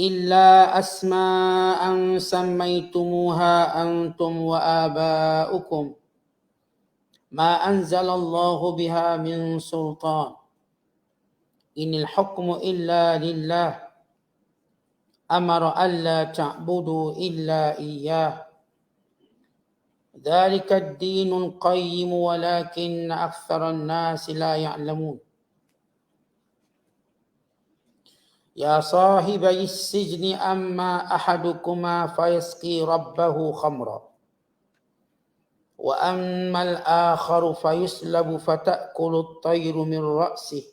إلا أسماء سميتموها أنتم وآباؤكم ما أنزل الله بها من سلطان إن الحكم إلا لله أمر ألا تعبدوا إلا إياه ذلك الدين القيم ولكن أكثر الناس لا يعلمون يا صاحبي السجن أما أحدكما فيسقي ربه خمرا وأما الآخر فيسلب فتأكل الطير من رأسه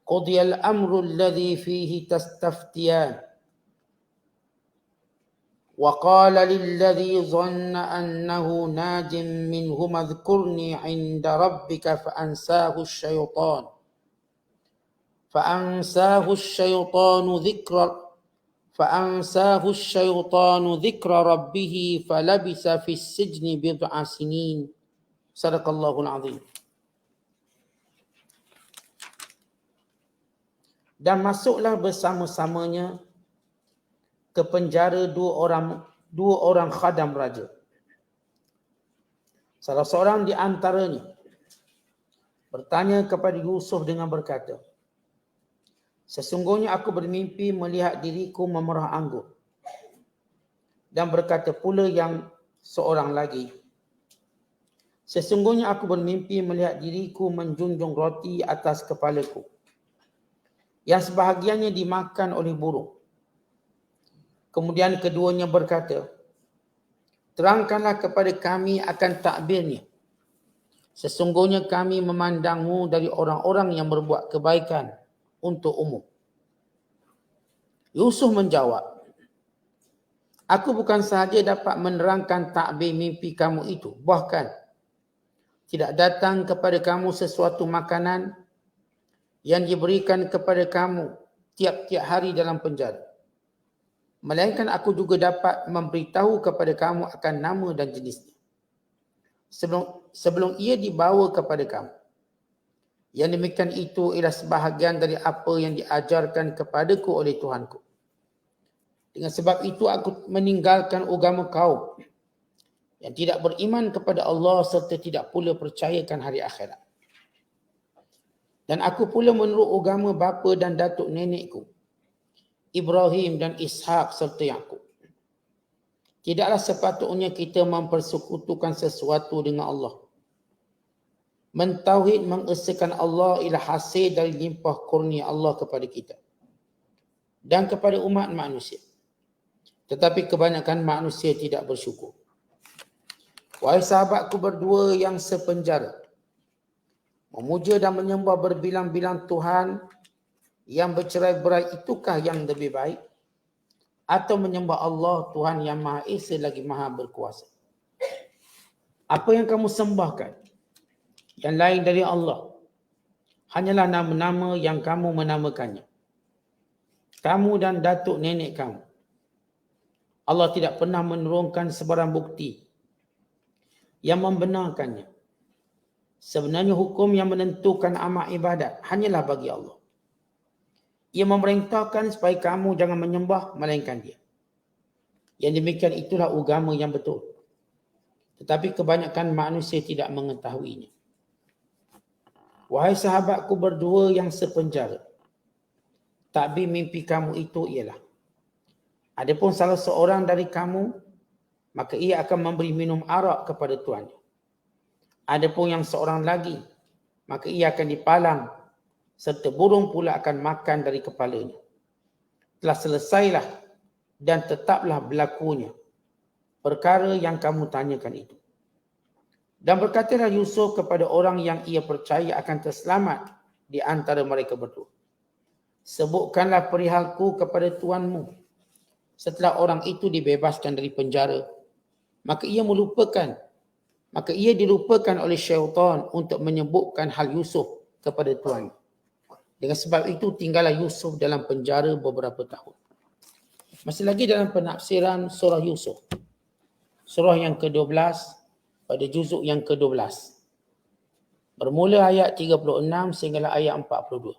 قضي الأمر الذي فيه تستفتيان وقال للذي ظن أنه ناج منهما اذكرني عند ربك فأنساه الشيطان ذكر ربه فلبث في السجن بضع سنين صدق الله العظيم. Dan masuklah bersama-samanya ke penjara dua orang khadam raja. Salah seorang di antaranya bertanya kepada Yusuf dengan berkata, sesungguhnya aku bermimpi melihat diriku memerah anggur. Dan berkata pula yang seorang lagi, sesungguhnya aku bermimpi melihat diriku menjunjung roti atas kepalaku, yang sebahagiannya dimakan oleh burung. Kemudian keduanya berkata, terangkanlah kepada kami akan takbirnya. Sesungguhnya kami memandangmu dari orang-orang yang berbuat kebaikan untuk umum. Yusuf menjawab, aku bukan sahaja dapat menerangkan takbir mimpi kamu itu, bahkan tidak datang kepada kamu sesuatu makanan yang diberikan kepada kamu tiap-tiap hari dalam penjara. Melainkan aku juga dapat memberitahu kepada kamu akan nama dan jenisnya sebelum ia dibawa kepada kamu. Yang demikian itu ialah sebahagian dari apa yang diajarkan kepadaku oleh Tuhanku. Dengan sebab itu aku meninggalkan agama kaum yang tidak beriman kepada Allah serta tidak pula percayakan hari akhirat. Dan aku pula menurut agama bapa dan datuk nenekku, Ibrahim dan Ishak serta Yaqub. Tidaklah sepatutnya kita mempersekutukan sesuatu dengan Allah. Mentauhid mengesakan Allah ialah hasil dari limpah kurnia Allah kepada kita dan kepada umat manusia. Tetapi kebanyakan manusia tidak bersyukur. Wahai sahabatku berdua yang sepenjara, memuja dan menyembah berbilang-bilang Tuhan yang bercerai-berai itukah yang lebih baik? Atau menyembah Allah Tuhan yang Maha Esa lagi Maha Berkuasa? Apa yang kamu sembahkan yang lain dari Allah hanyalah nama-nama yang kamu menamakannya, kamu dan datuk nenek kamu. Allah tidak pernah menurunkan sebarang bukti yang membenarkannya. Sebenarnya hukum yang menentukan amal ibadat hanyalah bagi Allah. Ia memerintahkan supaya kamu jangan menyembah melainkan Dia. Yang demikian itulah agama yang betul. Tetapi kebanyakan manusia tidak mengetahuinya. Wahai sahabatku berdua yang sepenjara, takbir mimpi kamu itu ialah, adapun salah seorang dari kamu, maka ia akan memberi minum arak kepada tuannya. Adapun yang seorang lagi, maka ia akan dipalang, serta burung pula akan makan dari kepalanya. Telah selesailah dan tetaplah berlakunya perkara yang kamu tanyakan itu. Dan berkatalah Yusuf kepada orang yang ia percaya akan terselamat di antara mereka berdua, sebutkanlah perihalku kepada tuanmu. Setelah orang itu dibebaskan dari penjara, maka ia dilupakan oleh syaitan untuk menyebutkan hal Yusuf kepada tuannya. Dengan sebab itu tinggallah Yusuf dalam penjara beberapa tahun. Masih lagi dalam penafsiran surah Yusuf, surah yang ke-12 pada juzuk yang ke-12. Bermula ayat 36 sehinggalah ayat 42.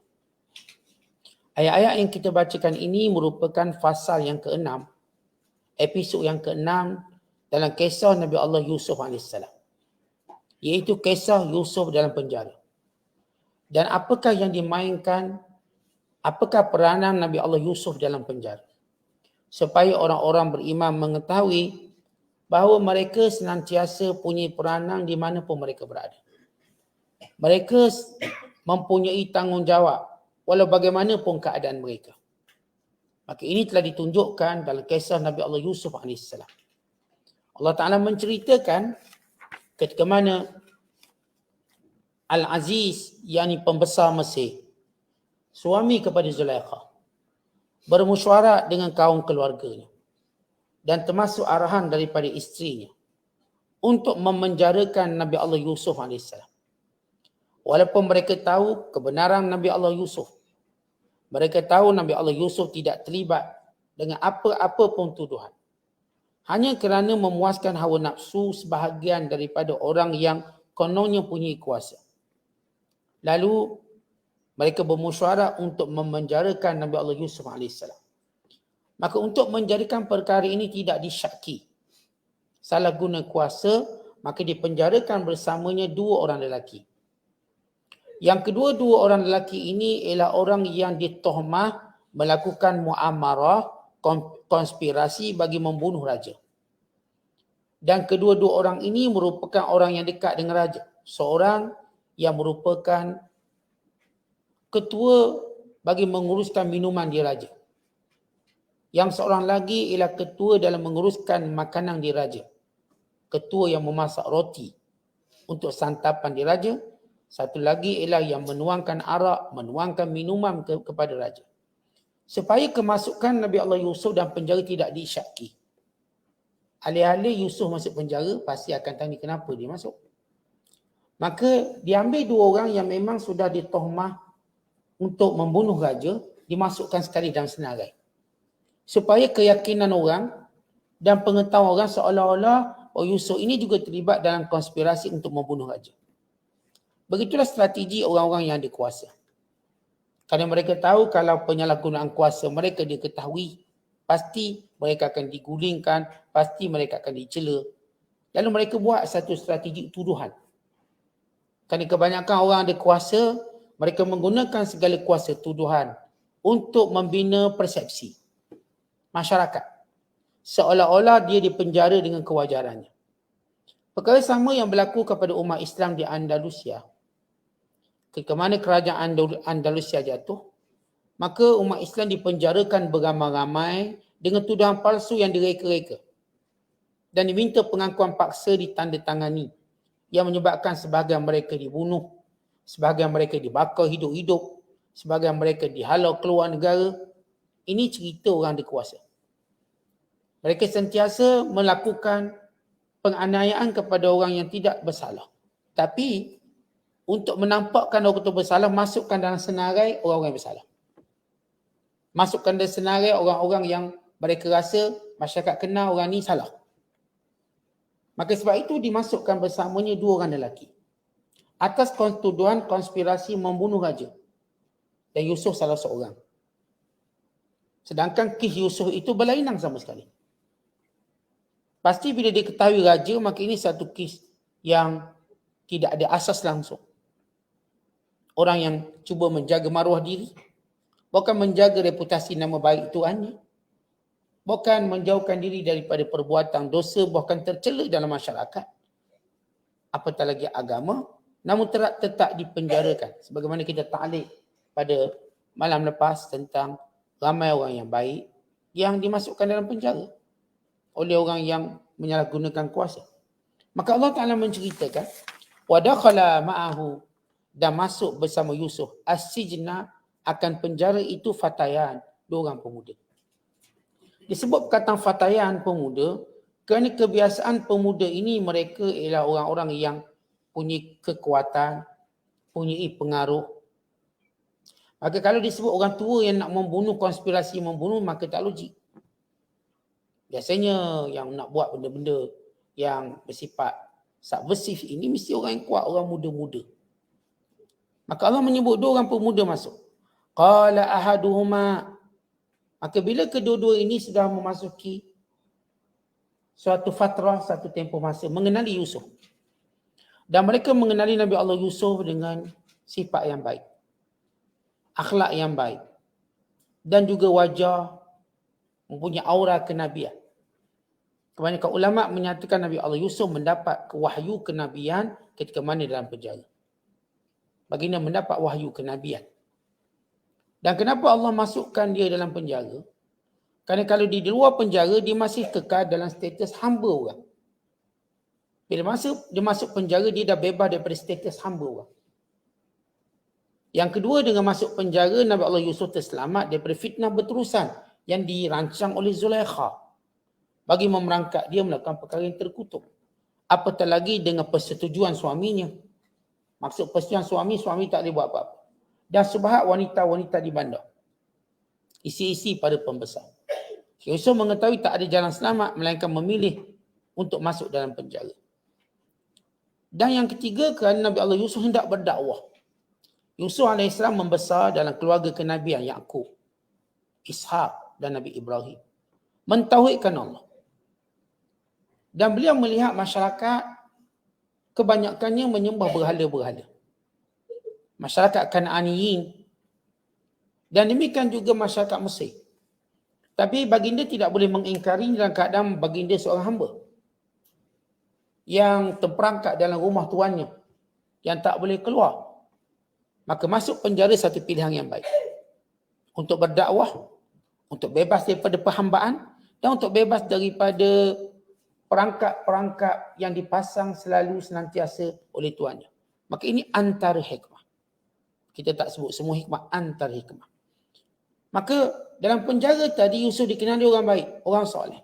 Ayat-ayat yang kita bacakan ini merupakan fasal yang ke-6, episod yang ke-6 dalam kisah Nabi Allah Yusuf AS, iaitu kisah Yusuf dalam penjara. Dan apakah yang dimainkan, apakah peranan Nabi Allah Yusuf dalam penjara? Supaya orang-orang beriman mengetahui bahawa mereka senantiasa punya peranan di mana pun mereka berada. Mereka mempunyai tanggungjawab walau bagaimanapun keadaan mereka. Maka ini telah ditunjukkan dalam kisah Nabi Allah Yusuf AS. Allah Ta'ala menceritakan ketika mana Al-Aziz, yakni pembesar Mesir, suami kepada Zulaikha, bermusyawarah dengan kaum keluarganya dan termasuk arahan daripada isterinya untuk memenjarakan Nabi Allah Yusuf AS. Walaupun mereka tahu kebenaran Nabi Allah Yusuf, mereka tahu Nabi Allah Yusuf tidak terlibat dengan apa-apa pun tuduhan, hanya kerana memuaskan hawa nafsu sebahagian daripada orang yang kononnya punya kuasa. Lalu mereka bermusyawarah untuk memenjarakan Nabi Allah Yusuf AS. Maka untuk menjadikan perkara ini tidak disyaki salah guna kuasa, maka dipenjarakan bersamanya dua orang lelaki. Yang kedua-dua orang lelaki ini ialah orang yang ditohmah melakukan muamarah, konspirasi bagi membunuh raja. Dan kedua-dua orang ini merupakan orang yang dekat dengan raja. Seorang yang merupakan ketua bagi menguruskan minuman di raja. Yang seorang lagi ialah ketua dalam menguruskan makanan di raja. Ketua yang memasak roti untuk santapan di raja. Satu lagi ialah yang menuangkan arak, menuangkan minuman kepada raja. Supaya kemasukan Nabi Allah Yusuf dalam penjara tidak disyaki. Alih-alih Yusuf masuk penjara, pasti akan tanya kenapa dia masuk. Maka diambil dua orang yang memang sudah ditohmah untuk membunuh raja, dimasukkan sekali dalam senarai. Supaya keyakinan orang dan pengetahuan orang seolah-olah Yusuf ini juga terlibat dalam konspirasi untuk membunuh raja. Begitulah strategi orang-orang yang ada kuasa. Kerana mereka tahu kalau penyalahgunaan kuasa mereka diketahui, pasti mereka akan digulingkan, pasti mereka akan dicela. Lalu mereka buat satu strategi tuduhan. Kerana kebanyakan orang ada kuasa, mereka menggunakan segala kuasa tuduhan untuk membina persepsi masyarakat. Seolah-olah dia dipenjara dengan kewajarannya. Perkara sama yang berlaku kepada umat Islam di Andalusia. Ketika mana kerajaan Andalusia jatuh, maka umat Islam dipenjarakan beramai-ramai dengan tuduhan palsu yang direka-reka. Dan diminta pengakuan paksa ditandatangani yang menyebabkan sebahagian mereka dibunuh, sebahagian mereka dibakar hidup-hidup, sebahagian mereka dihalau keluar negara. Ini cerita orang berkuasa. Mereka sentiasa melakukan penganiayaan kepada orang yang tidak bersalah. Tapi untuk menampakkan orang itu bersalah, masukkan dalam senarai orang-orang yang bersalah. Masukkan dalam senarai orang-orang yang mereka rasa masyarakat kenal orang ni salah. Maka sebab itu dimasukkan bersamanya dua orang lelaki atas tuduhan konspirasi membunuh raja. Dan Yusuf salah seorang. Sedangkan kes Yusuf itu berlainan sama sekali. Pasti bila dia ketahui raja, maka ini satu kes yang tidak ada asas langsung. Orang yang cuba menjaga maruah diri, bukan menjaga reputasi nama baik tuannya, bukan menjauhkan diri daripada perbuatan dosa, bahkan tercela dalam masyarakat, apatah lagi agama, namun tetap dipenjarakan. Sebagaimana kita ta'liq pada malam lepas tentang ramai orang yang baik yang dimasukkan dalam penjara oleh orang yang menyalahgunakan kuasa. Maka Allah Ta'ala menceritakan, وَدَخَلَ مَعَهُ, dan masuk bersama Yusuf, as-sijna, akan penjara itu fatayan, dua orang pemuda. Disebut perkataan fatayan pemuda kerana kebiasaan pemuda ini mereka ialah orang-orang yang punya kekuatan, punya pengaruh. Maka kalau disebut orang tua yang nak membunuh, konspirasi membunuh, maka tak logik. Biasanya yang nak buat benda-benda yang bersifat subversif ini mesti orang yang kuat, orang muda-muda. Maka Allah menyebut dua orang pemuda masuk. Qala ahaduhuma, maka bila kedua-dua ini sudah memasuki suatu fatrah, satu tempoh masa mengenali Yusuf. Dan mereka mengenali Nabi Allah Yusuf dengan sifat yang baik, akhlak yang baik, dan juga wajah mempunyai aura kenabian. Kebanyakan ulama menyatakan Nabi Allah Yusuf mendapat wahyu kenabian ketika mana dalam penjara. Baginda mendapat wahyu kenabian. Dan kenapa Allah masukkan dia dalam penjara? Kerana kalau di luar penjara, dia masih kekal dalam status hamba orang. Bila dia masuk penjara, dia dah bebas daripada status hamba orang. Yang kedua, dengan masuk penjara, Nabi Allah Yusuf terselamat daripada fitnah berterusan yang dirancang oleh Zulaikha bagi memerangkap dia melakukan perkara yang terkutuk. Apatah lagi dengan persetujuan suaminya. Maksud persetujuan suami tak boleh buat apa-apa. Dan sebahat wanita-wanita di bandar, isi-isi pada pembesar. Yusuf mengetahui tak ada jalan selamat melainkan memilih untuk masuk dalam penjara. Dan yang ketiga, kerana Nabi Allah Yusuf hendak berdakwah. Yusuf AS membesar dalam keluarga kenabian Yaqub, Ishak dan Nabi Ibrahim. Mentauhidkan Allah. Dan beliau melihat masyarakat kebanyakannya menyembah berhala-berhala. Masyarakat Kanaaniyin. Dan demikian juga masyarakat Mesir. Tapi baginda tidak boleh mengingkari dalam keadaan baginda seorang hamba yang terperangkap dalam rumah tuannya, yang tak boleh keluar. Maka masuk penjara satu pilihan yang baik. Untuk berdakwah, untuk bebas daripada perhambaan, dan untuk bebas daripada perangkap-perangkap yang dipasang selalu senantiasa oleh tuannya. Maka ini antara hikmah. Kita tak sebut semua hikmah, antara hikmah. Maka dalam penjara tadi Yusuf dikenali orang baik, orang soleh.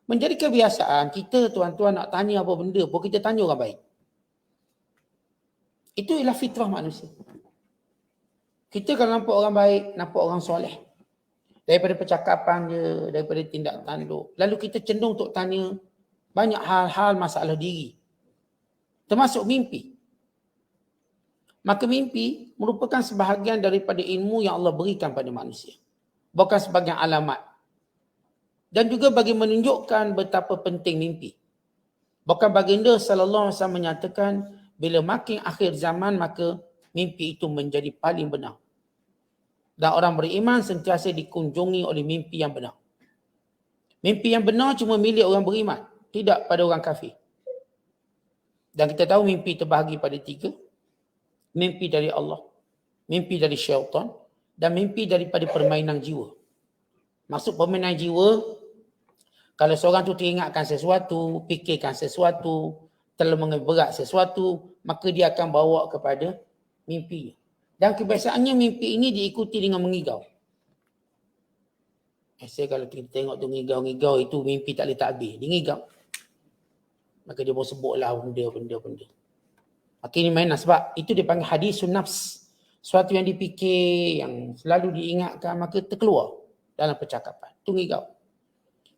Menjadi kebiasaan kita tuan-tuan nak tanya apa benda pun kita tanya orang baik. Itu ialah fitrah manusia. Kita kalau nampak orang baik, nampak orang soleh, daripada percakapan dia, daripada tindak tanduk, lalu kita cenderung untuk tanya banyak hal-hal masalah diri, termasuk mimpi. Maka mimpi merupakan sebahagian daripada ilmu yang Allah berikan pada manusia, bukan sebagai alamat. Dan juga bagi menunjukkan betapa penting mimpi. Bahkan baginda sallallahu alaihi wasallam menyatakan bila makin akhir zaman maka mimpi itu menjadi paling benar. Dan orang beriman sentiasa dikunjungi oleh mimpi yang benar. Mimpi yang benar cuma milik orang beriman, tidak pada orang kafir. Dan kita tahu mimpi terbahagi pada 3. Mimpi dari Allah, mimpi dari syaitan, dan mimpi daripada permainan jiwa. Maksud permainan jiwa, kalau seorang tu teringatkan sesuatu, fikirkan sesuatu, terlalu berat sesuatu, maka dia akan bawa kepada mimpinya. Dan kebiasaannya mimpi ini diikuti dengan mengigau. Saya kalau kita tengok tu ngigau-ngigau itu mimpi tak boleh tak habis. Dia ngigau. Maka dia pun sebutlah benda-benda. Maka ini mainan sebab itu dipanggil hadisun nafs. Sesuatu yang dipikir, yang selalu diingatkan, maka terkeluar dalam percakapan. Itu ngigau.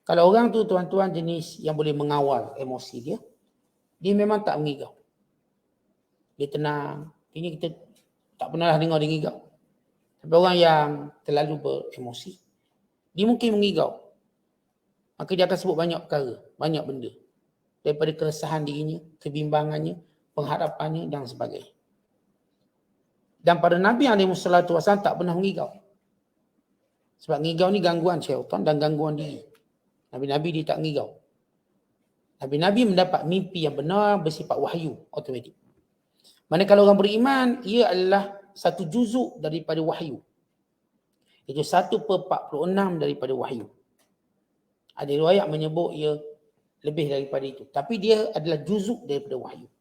Kalau orang tu tuan-tuan jenis yang boleh mengawal emosi dia, dia memang tak mengigau. Dia tenang. Ini kita tak pernah dengar dia ngigau. Tapi orang yang terlalu beremosi, dia mungkin mengigau. Maka dia akan sebut banyak perkara, banyak benda. Daripada keresahan dirinya, kebimbangannya, pengharapannya dan sebagainya. Dan pada Nabi SAW tak pernah mengigau. Sebab ngigau ni gangguan syaitan dan gangguan diri. Nabi-Nabi dia tak ngigau. Nabi-Nabi mendapat mimpi yang benar bersifat wahyu automatik. Manakala orang beriman, ia adalah satu juzuk daripada wahyu. Itu 1/46 daripada wahyu. Ada riwayat menyebut ia lebih daripada itu. Tapi dia adalah juzuk daripada wahyu.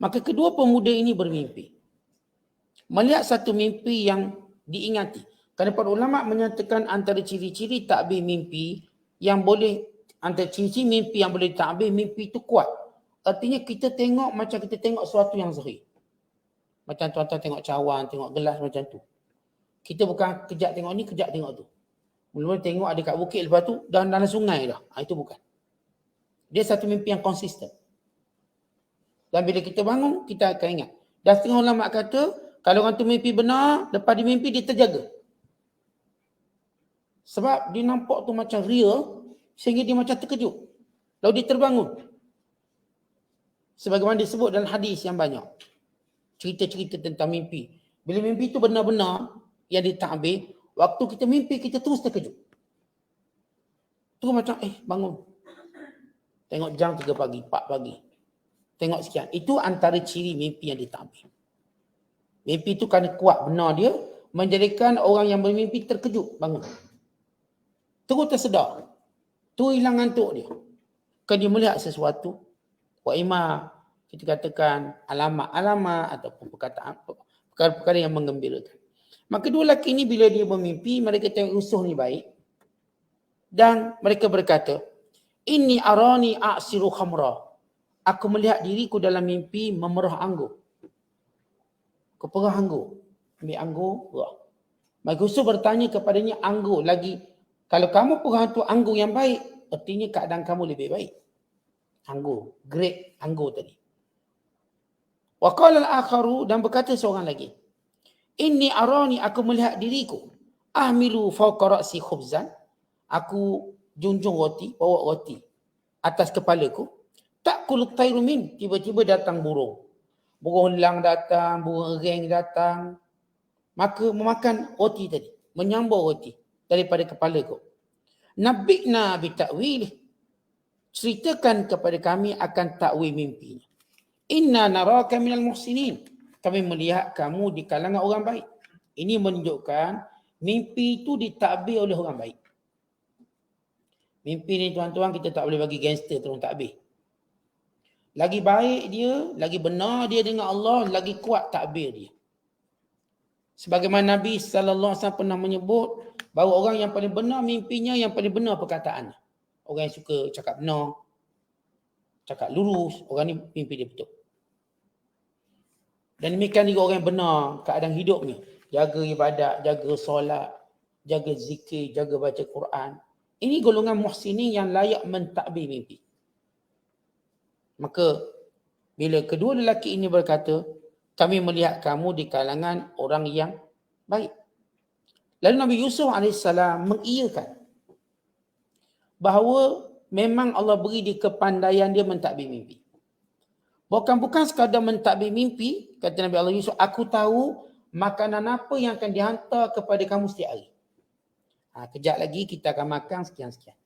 Maka kedua pemuda ini bermimpi. Melihat satu mimpi yang diingati. Kerana para ulama menyatakan antara ciri-ciri takbir mimpi yang boleh, antara ciri-ciri mimpi yang boleh takbir mimpi itu kuat. Artinya kita tengok macam kita tengok sesuatu yang zahir. Macam tuan-tuan tengok cawan, tengok gelas macam tu. Kita bukan kejap tengok ni, kejap tengok tu. Mula-mula tengok ada kat bukit, lepas tu dalam sungai dah. Itu bukan. Dia satu mimpi yang konsisten. Dan bila kita bangun, kita akan ingat. Dan setengah ulama kata, Kalau orang tu mimpi benar, lepas dia mimpi dia terjaga. Sebab dia nampak tu macam real, sehingga dia macam terkejut. Lalu dia terbangun. Sebagaimana disebut dalam hadis yang banyak. Cerita-cerita tentang mimpi. Bila mimpi itu benar-benar yang ditakbir, waktu kita mimpi kita terus terkejut. Terus macam bangun. Tengok jam 3 pagi, 4 pagi. Tengok sekian. Itu antara ciri mimpi yang ditakbir. Mimpi itu kerana kuat benar dia, menjadikan orang yang bermimpi terkejut, bangun. Terus tersedar. Tu hilang ngantuk dia. Kan dia melihat sesuatu. Wa ima kita katakan alamat-alamat ataupun perkara-perkara yang menggembirakan. Maka dua lelaki ni bila dia bermimpi, mereka tengok Yusuf ni baik. Dan mereka berkata, "Inni arani a'siru khamra." Aku melihat diriku dalam mimpi memerah anggur. Aku perah anggur. Ambil anggur, perah. Maka Yusuf bertanya kepadanya, anggur lagi. Kalau kamu perah tu anggur yang baik, artinya keadaan kamu lebih baik. Anggur, grade anggur tadi. Wa qala al-akharu, dan berkata seorang lagi, "Inni arani," aku melihat diriku, "ahmilu fawqa ra'si khubzan." Aku junjung roti, bawa roti atas kepalaku. Ta'kulu tayru min, tiba-tiba datang burung. Burung elang datang, burung ereng datang. Maka memakan roti tadi, menyambur roti daripada kepalaku. Nabi'na bi ta'wilih. Ceritakan kepada kami akan takwil mimpi. Inna naraka minal muhsinin. Kami melihat kamu di kalangan orang baik. Ini menunjukkan mimpi itu ditakbir oleh orang baik. Mimpi ni tuan-tuan kita tak boleh bagi gangster tolong takbir. Lagi baik dia, lagi benar dia dengan Allah, lagi kuat takbir dia. Sebagaimana Nabi SAW pernah menyebut bahawa orang yang paling benar mimpinya, yang paling benar perkataannya. Orang yang suka cakap benar, cakap lurus, orang ni mimpi dia betul. Dan demikian juga orang yang benar keadaan hidupnya. Jaga ibadat, jaga solat, jaga zikir, jaga baca Quran. Ini golongan muhsinin yang layak mentakbir mimpi. Maka bila kedua lelaki ini berkata, kami melihat kamu di kalangan orang yang baik. Lalu Nabi Yusuf AS mengiyakan bahawa memang Allah beri dia kepandaian dia mentadbir mimpi. Bukan sekadar mentadbir mimpi, kata Nabi Allah Yusuf, aku tahu makanan apa yang akan dihantar kepada kamu setiap hari. Kejap lagi kita akan makan sekian-sekian.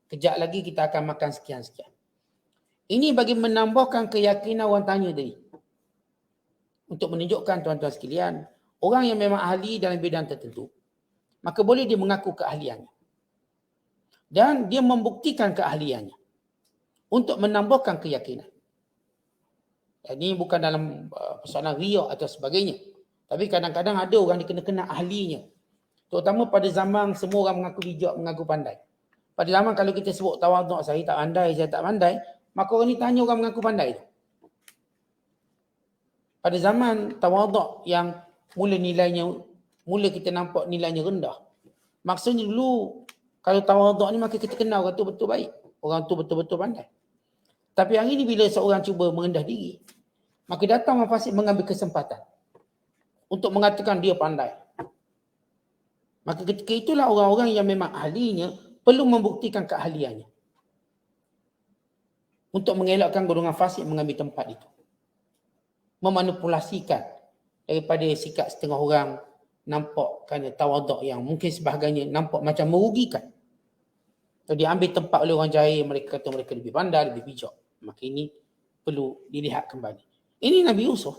Kejap lagi kita akan makan sekian-sekian. Ini bagi menambahkan keyakinan orang tanya tadi. Untuk menunjukkan tuan-tuan sekalian, orang yang memang ahli dalam bidang tertentu, maka boleh dia mengaku keahliannya. Dan dia membuktikan keahliannya. Untuk menambahkan keyakinan. Ini bukan dalam persoalan riak atau sebagainya. Tapi kadang-kadang ada orang dikena-kena ahlinya. Terutama pada zaman semua orang mengaku bijak, mengaku pandai. Pada zaman kalau kita sebut tawaduk, saya tak pandai, maka orang ni tanya orang mengaku pandai. Pada zaman tawaduk yang mula kita nampak nilainya rendah. Maksudnya dulu kalau tawaduk ni maka kita kenal orang tu betul baik. Orang tu betul-betul pandai. Tapi hari ni bila seorang cuba merendah diri, maka datang orang fasik mengambil kesempatan untuk mengatakan dia pandai. Maka ketika itulah orang-orang yang memang ahlinya perlu membuktikan keahliannya. Untuk mengelakkan golongan fasik mengambil tempat itu. Memanipulasikan daripada sikap setengah orang nampak kerana tawaduk yang mungkin sebahagiannya nampak macam merugikan. Kalau dia ambil tempat oleh orang jahil, mereka kata mereka lebih pandai, lebih bijak. Maka ini perlu dilihat kembali. Ini Nabi Yusuf.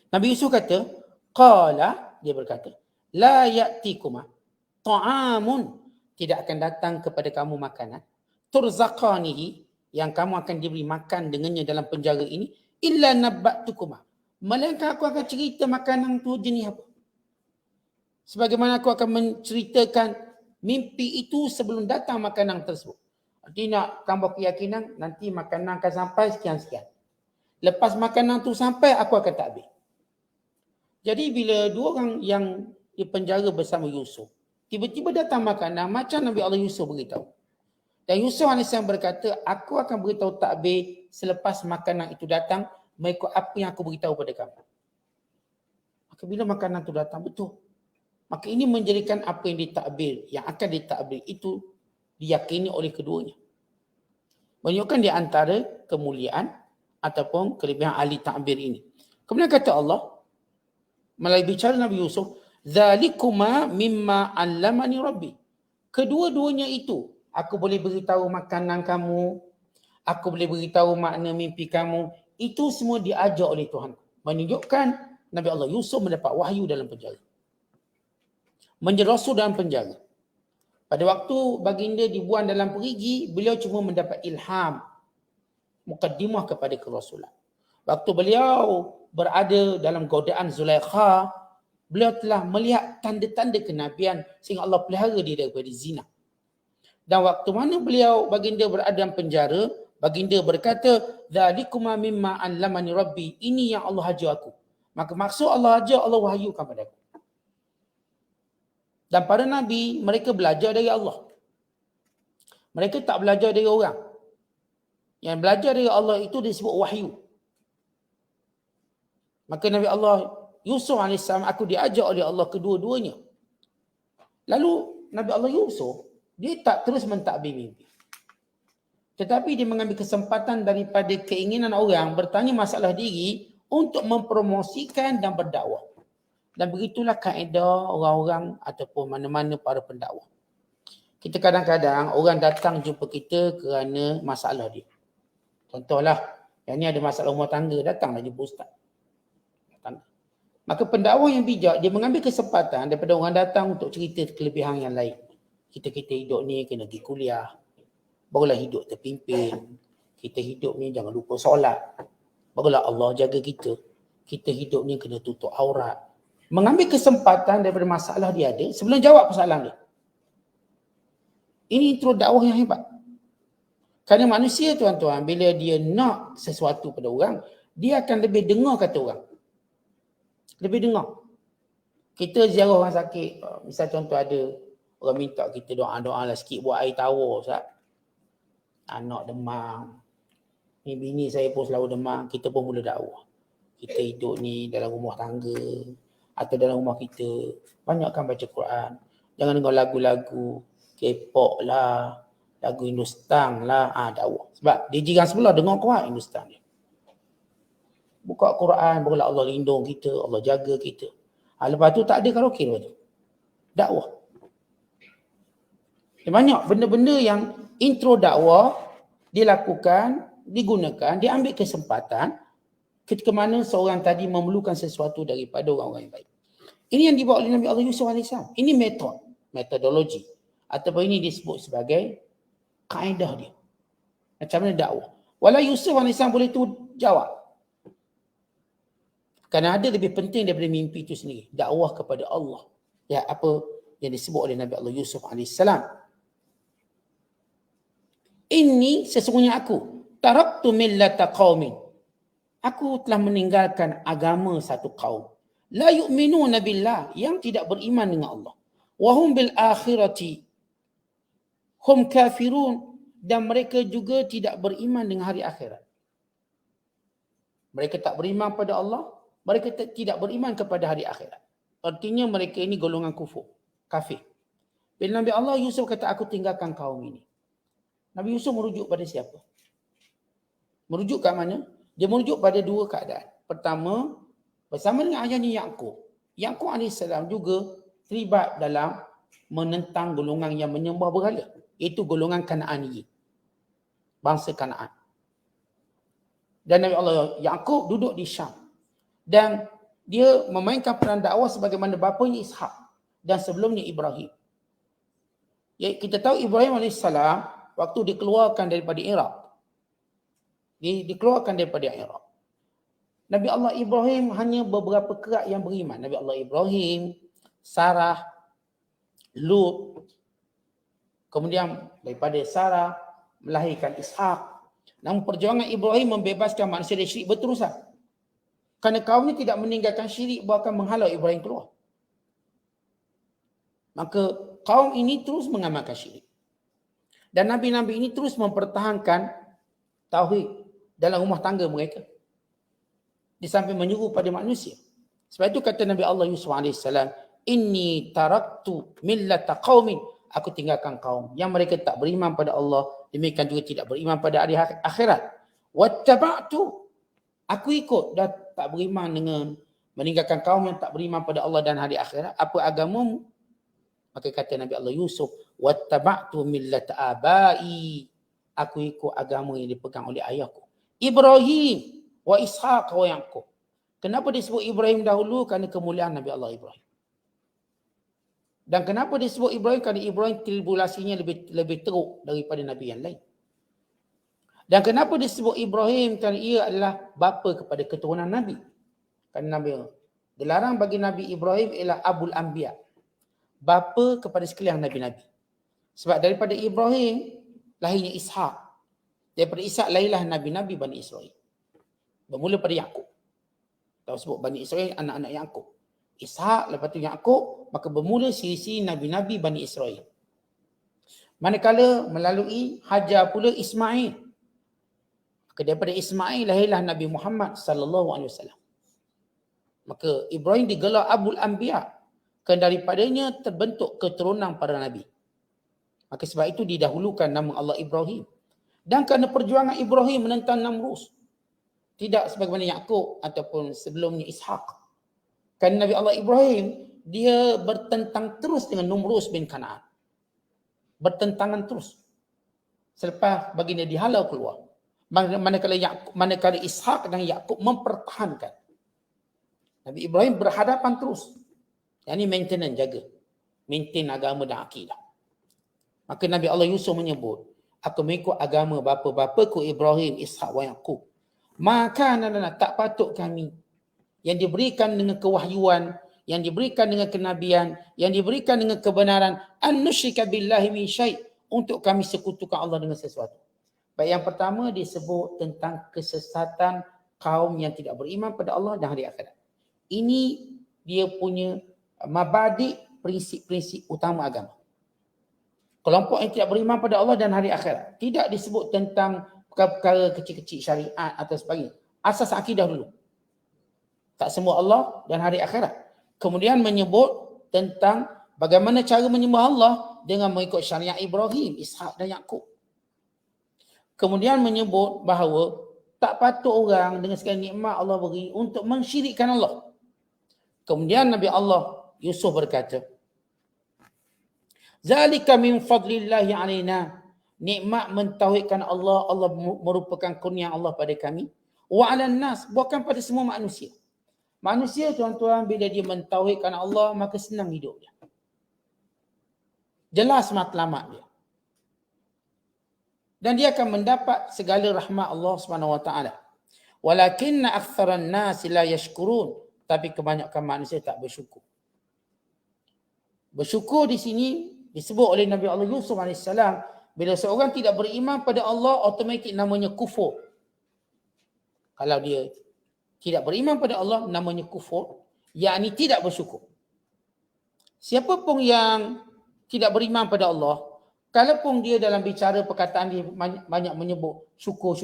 Nabi Yusuf kata, qala, dia berkata, la ya'tikuma ta'amun, tidak akan datang kepada kamu makanan, turzaqanihi, yang kamu akan diberi makan dengannya dalam penjara ini, illa nabba'tukuma, melainkan aku akan cerita makanan tu jenis apa. Sebagaimana aku akan menceritakan mimpi itu sebelum datang makanan tersebut. Artinya nak tambah keyakinan, nanti makanan akan sampai sekian-sekian. Lepas makanan tu sampai, aku akan takbir. Jadi bila dua orang yang di penjara bersama Yusuf, tiba-tiba datang makanan macam Nabi Allah Yusuf beritahu. Dan Yusuf AS berkata, aku akan beritahu takbir selepas makanan itu datang, mengikut apa yang aku beritahu pada kamu. Maka bila makanan itu datang, betul. Maka ini menjadikan apa yang ditakbir, yang akan ditakbir itu diyakini oleh keduanya. Menunjukkan di antara kemuliaan ataupun kelebihan ahli takbir ini. Kemudian kata Allah, melalui bicara Nabi Yusuf, "Zalikuma mimma 'allamani Rabbi." Kedua-duanya itu, aku boleh beritahu makanan kamu, aku boleh beritahu makna mimpi kamu, itu semua diajar oleh Tuhan. Menunjukkan Nabi Allah Yusuf mendapat wahyu dalam penjara. Menjadi rasul dalam penjara. Pada waktu baginda dibuang dalam perigi, beliau cuma mendapat ilham, mukaddimah kepada kerasulan. Waktu beliau berada dalam godaan Zulaikha, beliau telah melihat tanda-tanda kenabian sehingga Allah pelihara dia daripada zina. Dan waktu mana beliau baginda berada dalam penjara, baginda berkata, "Dzalikuma mimma 'allamani Rabbi." Ini yang Allah ajar aku. Maka maksud Allah ajar, Allah wahyukan pada aku. Dan para Nabi, mereka belajar dari Allah. Mereka tak belajar dari orang. Yang belajar dari Allah itu disebut wahyu. Maka Nabi Allah Yusuf AS, aku diajar oleh Allah kedua-duanya. Lalu Nabi Allah Yusuf, dia tak terus mentadbir mimpi. Tetapi dia mengambil kesempatan daripada keinginan orang bertanya masalah diri untuk mempromosikan dan berdakwah. Dan begitulah kaedah orang-orang ataupun mana-mana para pendakwah. Kita kadang-kadang orang datang jumpa kita kerana masalah dia. Contohlah, yang ni ada masalah rumah tangga, datanglah jumpa ustaz. Maka pendakwah yang bijak, dia mengambil kesempatan daripada orang datang untuk cerita kelebihan yang lain. Kita hidup ni kena pergi kuliah, barulah hidup terpimpin. Kita hidup ni jangan lupa solat, barulah Allah jaga kita. Kita hidup ni kena tutup aurat. Mengambil kesempatan daripada masalah dia ada sebelum jawab persoalan dia. Ini intro dakwah yang hebat. Kerana manusia tuan-tuan, bila dia nak sesuatu pada orang, dia akan lebih dengar kata orang. Lebih dengar. Kita ziarah orang sakit, misal contoh ada orang minta kita doa-doa lah sikit buat air tawar, Ustaz. Anak demam. Ni bini saya pun selalu demam, kita pun mula dakwah. Kita hidup ni dalam rumah tangga atau dalam rumah kita, banyakkan baca Quran. Jangan dengar lagu-lagu K-pop lah, lagu Hindustan lah, dakwah. Sebab di jiran sebelah dengar kuat Hindustan ni. Buka Quran, barulah Allah lindung kita, Allah jaga kita. Lepas tu tak ada karaoke lepas tu. Dakwah. Banyak benda-benda yang intro dakwah dilakukan, digunakan, diambil kesempatan ketika mana seorang tadi memerlukan sesuatu daripada orang-orang yang baik. Ini yang dibawa oleh Nabi Allah Yusuf AS. Ini metodologi. Ataupun ini disebut sebagai kaedah dia. Macam mana dakwah. Walau Yusuf AS boleh tu jawab. Kerana ada lebih penting daripada mimpi itu sendiri. Dakwah kepada Allah. Ya, apa yang disebut oleh Nabi Allah Yusuf AS. Ini sesungguhnya aku. Taraktu millata qaumin. Aku telah meninggalkan agama satu kaum. La yu'minuna billah, yang tidak beriman dengan Allah. Wa hum bil akhirati hum kafirun, dan mereka juga tidak beriman dengan hari akhirat. Mereka tak beriman pada Allah, mereka tidak beriman kepada hari akhirat. Artinya mereka ini golongan kufur, kafir. Bila Nabi Allah Yusuf kata aku tinggalkan kaum ini, Nabi Yusuf merujuk pada siapa? Merujuk kat mana? Dia merujuk pada dua keadaan. Pertama, bersama dengan ayahnya Yaqub. Yaqub AS juga terlibat dalam menentang golongan yang menyembah berhala. Itu golongan Kanaani. Bangsa Kanaan. Dan Nabi Allah Yaqub duduk di Syam. Dan dia memainkan peran dakwah sebagaimana bapanya Ishak. Dan sebelumnya Ibrahim. Ya, kita tahu Ibrahim AS waktu dikeluarkan daripada Iraq. Dikeluarkan daripada Iraq. Nabi Allah Ibrahim hanya beberapa kerak yang beriman. Nabi Allah Ibrahim, Sarah, Lut. Kemudian daripada Sarah melahirkan Ishak. Namun perjuangan Ibrahim membebaskan manusia dari syirik berterusan. Kerana kaum ini tidak meninggalkan syirik, bahkan menghalau Ibrahim keluar. Maka kaum ini terus mengamalkan syirik. Dan Nabi-Nabi ini terus mempertahankan tauhid dalam rumah tangga mereka. Di samping menyuruh pada manusia. Sebab itu kata Nabi Allah Yusuf AS, inni taraktu millata qaumin, aku tinggalkan kaum yang mereka tak beriman pada Allah, demikian juga tidak beriman pada hari akhirat. Wattaba'tu, aku ikut dan tak beriman dengan meninggalkan kaum yang tak beriman pada Allah dan hari akhirat. Apa agamamu? Maka kata Nabi Allah Yusuf, wattaba'tu millata abai, aku ikut agama yang dipegang oleh ayahku Ibrahim wa Ishaq wa Yaqub. Kenapa disebut Ibrahim dahulu? Kerana kemuliaan Nabi Allah Ibrahim. Dan kenapa disebut Ibrahim? Kerana Ibrahim tribulasinya lebih teruk daripada Nabi yang lain. Dan kenapa disebut Ibrahim? Kerana ia adalah bapa kepada keturunan Nabi. Kerana Nabi, gelarang bagi Nabi Ibrahim ialah Abul Anbiya, bapa kepada sekalian Nabi-Nabi. Sebab daripada Ibrahim lahirnya Ishaq. Daripada Ishaq lahirlah Nabi-Nabi Bani Israel. Bermula pada Yaqub. Tahu sebut Bani Israel anak-anak Yaqub. Ishaq, lepas tu Yaqub, maka bermula siri-siri Nabi-Nabi Bani Israel. Manakala melalui Hajar pula Ismail. Maka daripada Ismail lahirlah Nabi Muhammad sallallahu alaihi wasallam. Maka Ibrahim digelar Abul Anbiya, kerana daripadanya terbentuk keturunan para nabi. Maka sebab itu didahulukan nama Allah Ibrahim. Dan kerana perjuangan Ibrahim menentang Namrus, tidak sebagaimana Yaqub ataupun sebelumnya Ishaq. Kerana Nabi Allah Ibrahim, dia bertentang terus dengan Namrus bin Kanaan. Bertentangan terus. Selepas baginda dihalau keluar. Manakala Ishaq dan Yaqub mempertahankan. Nabi Ibrahim berhadapan terus. Yang ini maintenance, jaga. Maintain agama dan akidah. Maka Nabi Allah Yusuf menyebut, aku mengikut agama bapa-bapaku Ibrahim, Ishaq wa Yaqub. Maka tak patut kami yang diberikan dengan kewahyuan, yang diberikan dengan kenabian, yang diberikan dengan kebenaran, an nusyrika billahi min syai', untuk kami sekutukan Allah dengan sesuatu. Baik, yang pertama disebut tentang kesesatan kaum yang tidak beriman pada Allah dan hari akhirat. Ini dia punya mabadi, prinsip-prinsip utama agama. Kelompok yang tidak beriman pada Allah dan hari akhirat. Tidak disebut tentang perkara-perkara kecil-kecil syariat atau sebagainya. Asas akidah dulu. Tak semua Allah dan hari akhirat. Kemudian menyebut tentang bagaimana cara menyembah Allah dengan mengikut syariat Ibrahim, Ishaq dan Yaqub. Kemudian menyebut bahawa tak patut orang dengan segala nikmat Allah beri untuk mensyirikkan Allah. Kemudian Nabi Allah Yusuf berkata, zalika min fadlillahi alaina, nikmat mentauhidkan Allah, Allah merupakan kurnia Allah pada kami. Wa 'alan nas, bukan pada semua manusia. Manusia, tuan-tuan, bila dia mentauhidkan Allah, maka senang hidup dia. Jelas matlamat dia. Dan dia akan mendapat segala rahmat Allah Subhanahu wa taala. Walakinna aktsaran nas la yashkurun, tapi kebanyakan manusia tak bersyukur. Bersyukur di sini disebut oleh Nabi Allah Yusuf AS, bila seorang tidak beriman pada Allah, automatik namanya kufur. Kalau dia tidak beriman pada Allah, namanya kufur, yakni tidak bersyukur. Siapa pun yang tidak beriman pada Allah, kalaupun dia dalam bicara perkataan dia banyak menyebut syukur,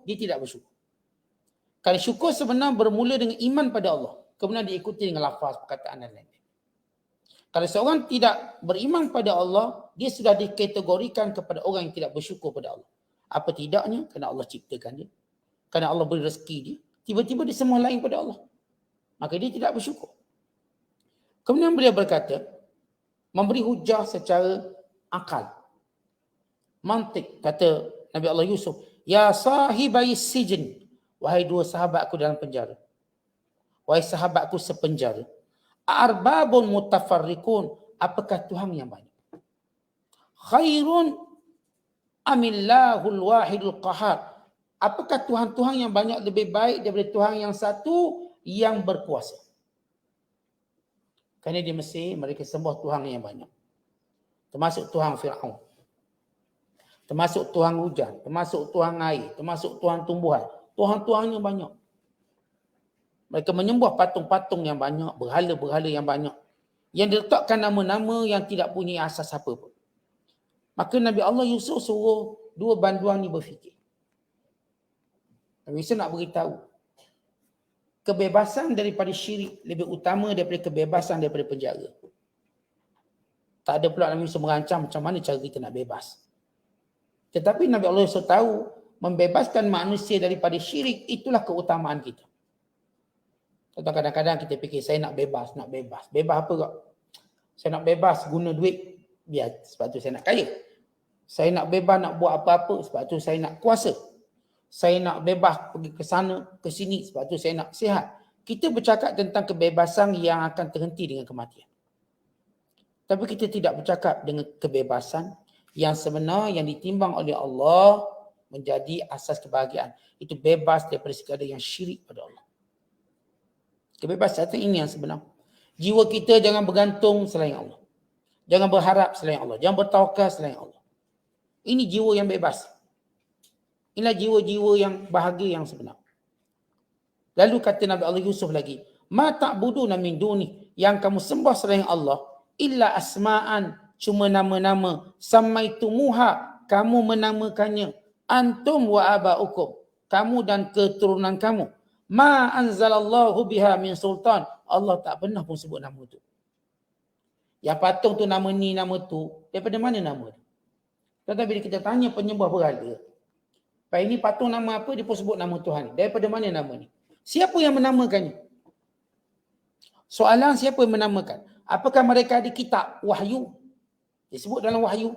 dia tidak bersyukur. Kerana syukur sebenarnya bermula dengan iman pada Allah, kemudian diikuti dengan lafaz, perkataan dan lain-lain. Kalau seorang tidak beriman pada Allah, dia sudah dikategorikan kepada orang yang tidak bersyukur pada Allah. Apa tidaknya? Kerana Allah ciptakan dia, kerana Allah beri rezeki dia, tiba-tiba dia semua lain pada Allah, maka dia tidak bersyukur. Kemudian beliau berkata, memberi hujah secara akal, mantik. Kata Nabi Allah Yusuf, ya sahibai sijin, wahai dua sahabatku dalam penjara, wahai sahabatku sepenjara, arbabun mutafarrikun, apakah Tuhan yang banyak? Khairun amillahul wahidul qahar, apakah Tuhan-Tuhan yang banyak lebih baik daripada Tuhan yang satu yang berkuasa? Kerana di Mesir mereka sembah Tuhan yang banyak. Termasuk Tuhan Fir'aun, termasuk Tuhan hujan, termasuk Tuhan air, termasuk Tuhan tumbuhan. Tuhan-Tuhannya banyak. Mereka menyembah patung-patung yang banyak, berhala-berhala yang banyak, yang diletakkan nama-nama yang tidak punya asas apa pun. Maka Nabi Allah Yusuf suruh dua banduan ni berfikir. Nabi Yusuf nak beritahu, kebebasan daripada syirik lebih utama daripada kebebasan daripada penjara. Tak ada pula Nabi Yusuf merancang macam mana cara kita nak bebas. Tetapi Nabi Allah Yusuf tahu membebaskan manusia daripada syirik itulah keutamaan kita. Kadang-kadang kita fikir saya nak bebas. Bebas apa kak? Saya nak bebas guna duit. Biar sebab tu saya nak kaya. Saya nak bebas nak buat apa-apa sebab tu saya nak kuasa. Saya nak bebas pergi ke sana, ke sini sebab tu saya nak sihat. Kita bercakap tentang kebebasan yang akan terhenti dengan kematian. Tapi kita tidak bercakap dengan kebebasan yang sebenar yang ditimbang oleh Allah menjadi asas kebahagiaan. Itu bebas daripada segala yang syirik pada Allah. Kebebasan ini yang sebenar. Jiwa kita jangan bergantung selain Allah. Jangan berharap selain Allah. Jangan bertawakal selain Allah. Ini jiwa yang bebas. Inilah jiwa-jiwa yang bahagia yang sebenar. Lalu kata Nabi Allah Yusuf lagi, ma ta'buduna min duni, yang kamu sembah selain Allah, illa asma'an, cuma nama-nama, samaitumuha, kamu menamakannya, antum wa aba'ukum, kamu dan keturunan kamu, ma anzalallahu biha min sultan, Allah tak pernah pun sebut nama tu. Yang patung tu nama ni, nama tu, daripada mana nama tu? Tetapi bila kita tanya penyembah berhala, Pak ini patung nama apa, dia pun sebut nama Tuhan. Daripada mana nama ni? Siapa yang menamakannya? Soalan siapa yang menamakan? Apakah mereka ada kitab wahyu? Disebut dalam wahyu.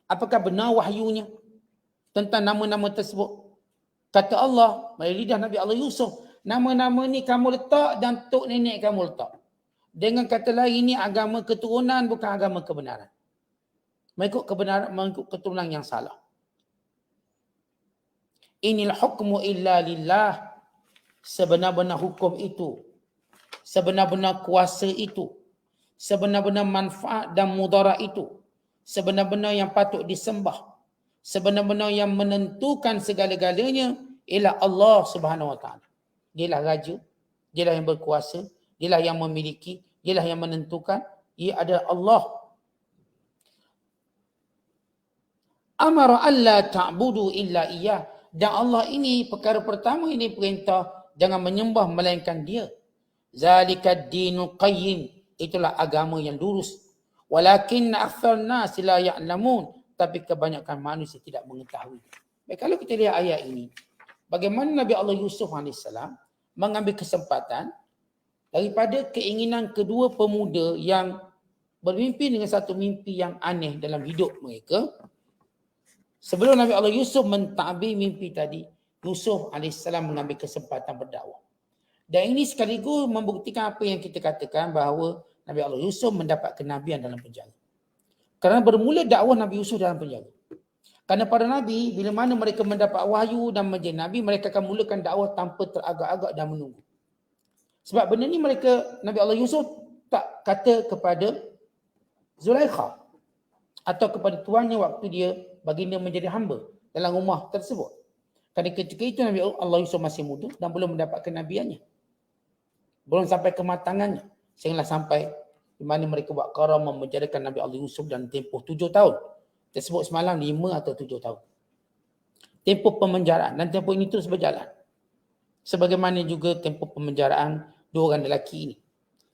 Apakah benar wahyunya tentang nama-nama tersebut? Kata Allah melalui lidah Nabi Allah Yusuf, nama-nama ni kamu letak dan tok nenek kamu letak. Dengan kata lain, ini agama keturunan bukan agama kebenaran. Mengikut kebenaran, mengikut keturunan yang salah. Inil hukmu illa lillah. Sebenar-benar hukum itu, sebenar-benar kuasa itu, sebenar-benar manfaat dan mudarat itu, sebenar-benar yang patut disembah, sebenar-benar yang menentukan segala-galanya ialah Allah Subhanahu Wa Taala. Dialah raja, dialah yang berkuasa, dialah yang memiliki, dialah yang menentukan. Ia adalah Allah. Amara alla ta'budu illa iyyah. Dan Allah ini perkara pertama ini perintah jangan menyembah melainkan Dia. Zalikad dinul qayyim, itulah agama yang lurus. Walakin aktsarun nas la ya'lamun, tapi kebanyakan manusia tidak mengetahui. Baik, kalau kita lihat ayat ini, bagaimana Nabi Allah Yusuf AS mengambil kesempatan daripada keinginan kedua pemuda yang bermimpi dengan satu mimpi yang aneh dalam hidup mereka. Sebelum Nabi Allah Yusuf mentadbir mimpi tadi, Yusuf AS mengambil kesempatan berdakwah. Dan ini sekaligus membuktikan apa yang kita katakan bahawa Nabi Allah Yusuf mendapat kenabian dalam penjara. Kerana bermula dakwah Nabi Yusuf dalam penjara. Kerana para Nabi, bila mana mereka mendapat wahyu dan menjadi Nabi, mereka akan mulakan dakwah tanpa teragak-agak dan menunggu. Sebab benda ni Nabi Allah Yusuf tak kata kepada Zulaikha atau kepada tuannya waktu dia baginda menjadi hamba dalam rumah tersebut. Kerana ketika itu Nabi Allah Yusuf masih muda dan belum mendapat kenabiannya. Belum sampai kematangannya. Sehinggalah sampai di mana mereka buat karam memenjarakan Nabi Allah Yusuf dalam tempoh 7 tahun. Tersebut semalam 5 atau 7 tahun. Tempoh pemenjaraan dan tempoh ini terus berjalan. Sebagaimana juga tempoh pemenjaraan dua orang lelaki ini.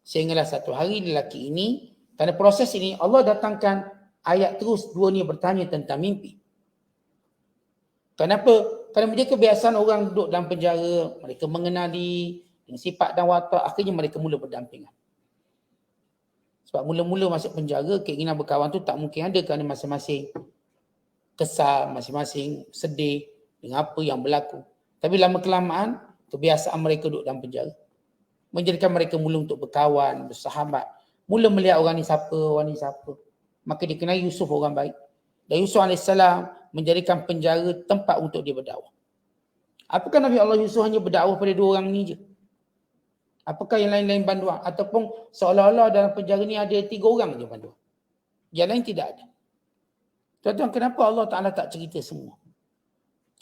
Sehinggalah satu hari lelaki ini, kerana proses ini Allah datangkan ayat terus dua ni bertanya tentang mimpi. Kenapa? Kerana mereka kebiasaan orang duduk dalam penjara, mereka mengenali dengan sifat dan watak, akhirnya mereka mula berdampingan. Sebab mula-mula masuk penjara, keinginan berkawan tu tak mungkin ada kerana masing-masing kesal, masing-masing sedih dengan apa yang berlaku. Tapi lama-kelamaan, kebiasaan mereka duduk dalam penjara menjadikan mereka mula untuk berkawan, bersahabat. Mula melihat orang ni siapa. Maka dikenali Yusuf orang baik. Dan Yusuf AS menjadikan penjara tempat untuk dia berdakwah. Apakah Nabi Allah Yusuf hanya berdakwah pada dua orang ni je? Apakah yang lain-lain banduan? Ataupun seolah-olah dalam penjara ni ada 3 orang je banduan? Yang lain tidak ada. Tuan-tuan, kenapa Allah Ta'ala tak cerita semua?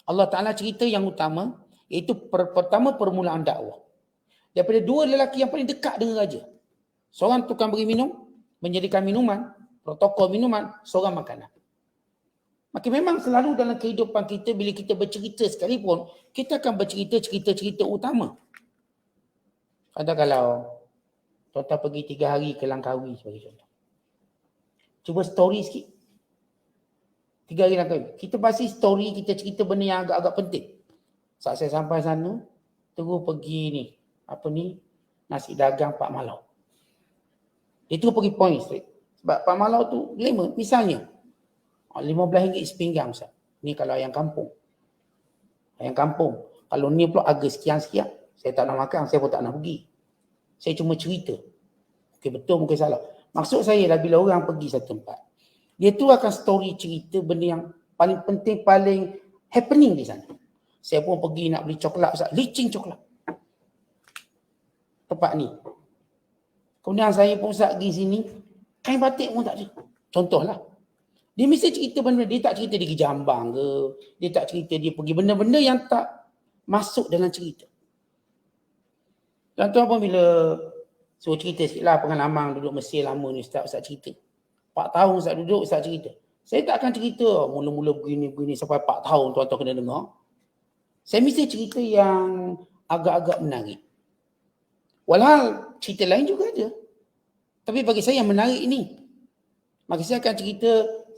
Allah Ta'ala cerita yang utama, iaitu pertama permulaan dakwah. Daripada 2 lelaki yang paling dekat dengan raja. Seorang tukang beri minum, menjadikan minuman, protokol minuman, seorang makanan. Maka memang selalu dalam kehidupan kita bila kita bercerita sekalipun, kita akan bercerita cerita-cerita utama. Kalau tuan-tuan pergi 3 hari ke Langkawi sebagai contoh. Cuba story sikit. 3 hari Langkawi. Kita pasti story, kita cerita benda yang agak-agak penting. Saat saya sampai sana, terus pergi ni, nasi dagang Pak Malau. Dia terus pergi point straight. Sebab Pak Malau tu glamour. Misalnya, RM15 sepinggang Ustaz. Ni kalau ayam kampung. Ayam kampung. Kalau ni pula harga sekian-sekian. Saya tak nak makan, saya pun tak nak pergi. Saya cuma cerita. Mungkin betul, mungkin salah. Maksud saya lah bila orang pergi satu tempat, dia tu akan story cerita benda yang paling penting, paling happening di sana. Saya pun pergi nak beli coklat Ustaz. Licin coklat. Tempat ni. Kemudian saya pun Ustaz pergi sini, kain batik pun tak ada. Contohlah. Dia mesti cerita benda, dia tak cerita dia pergi Jambang ke, dia tak cerita dia pergi benda-benda yang tak masuk dalam cerita. Contoh pun bila suruh cerita sikit lah pengalaman duduk Mesir lama ni Ustaz cerita. 4 tahun Ustaz duduk, Ustaz cerita. Saya tak akan cerita mula-mula begini sampai 4 tahun tuan-tuan kena dengar. Saya mesti cerita yang agak-agak menarik. Walhal cerita lain juga ada. Tapi bagi saya yang menarik ini. Maka saya akan cerita